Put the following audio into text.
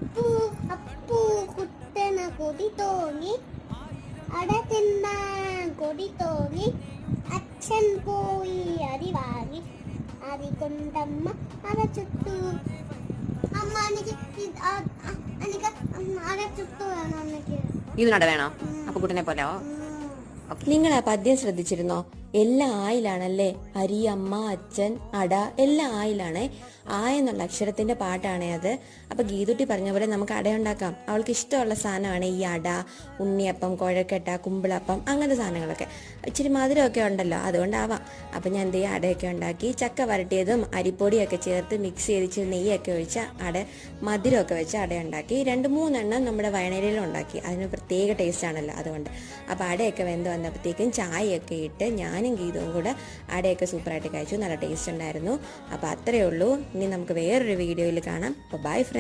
അപ്പു അപ്പു കുട്ടന കൊതി തോന്നി അട തിന്നാൻ കൊതി തോന്നി അച്ഛൻ പോയി അരി വാങ്ങി അരി കൊണ്ടമ്മ അര ചുട്ടു അമ്മ എനിക്ക് അര ചുട്ടു വേണം അമ്മയ്ക്ക് ഇതിനട വേണോ അപ്പൊ കുട്ടനെ പോലെയോ? നിങ്ങൾ ആ പദ്യം ശ്രദ്ധിച്ചിരുന്നോ? എല്ലാം ആയിലാണല്ലേ. അരി, അമ്മ, അച്ഛൻ, അട എല്ലാം ആയിലാണേ. ആ എന്നുള്ള അക്ഷരത്തിന്റെ പാട്ടാണേ അത്. അപ്പൊ ഗീതുട്ടി പറഞ്ഞ പോലെ നമുക്ക് അട ഉണ്ടാക്കാം. അവൾക്ക് ഇഷ്ടമുള്ള സാധനമാണ് ഈ അട, ഉണ്ണിയപ്പം, കുഴക്കട്ട, കുമ്പിളപ്പം, അങ്ങനത്തെ സാധനങ്ങളൊക്കെ. ഇച്ചിരി മധുരമൊക്കെ ഉണ്ടല്ലോ, അതുകൊണ്ടാവാം. അപ്പൊ ഞാൻ എന്ത് ചെയ്യും, അടയൊക്കെ ഉണ്ടാക്കി ചക്ക വരട്ടിയതും അരിപ്പൊടിയൊക്കെ ചേർത്ത് മിക്സ് ചെയ്ത് ഇച്ചിരി നെയ്യൊക്കെ ഒഴിച്ച അട, മധുരമൊക്കെ വെച്ച് അട ഉണ്ടാക്കി 2-3 നമ്മുടെ വയനയിലും ഉണ്ടാക്കി. അതിന് പ്രത്യേക ടേസ്റ്റ് ആണല്ലോ, അതുകൊണ്ട്. അപ്പൊ അടയൊക്കെ വെന്ത് വന്നപ്പോഴത്തേക്കും ചായയൊക്കെ ഇട്ട് ഞാനും ഗീതവും കൂടെ അടയൊക്കെ സൂപ്പറായിട്ട് കഴിച്ചു. നല്ല ടേസ്റ്റ് ഉണ്ടായിരുന്നു. അപ്പോൾ അത്രയേ ഉള്ളൂ. ഇനി നമുക്ക് വേറൊരു വീഡിയോയിൽ കാണാം. അപ്പോൾ ബൈ ഫ്രണ്ട്സ്.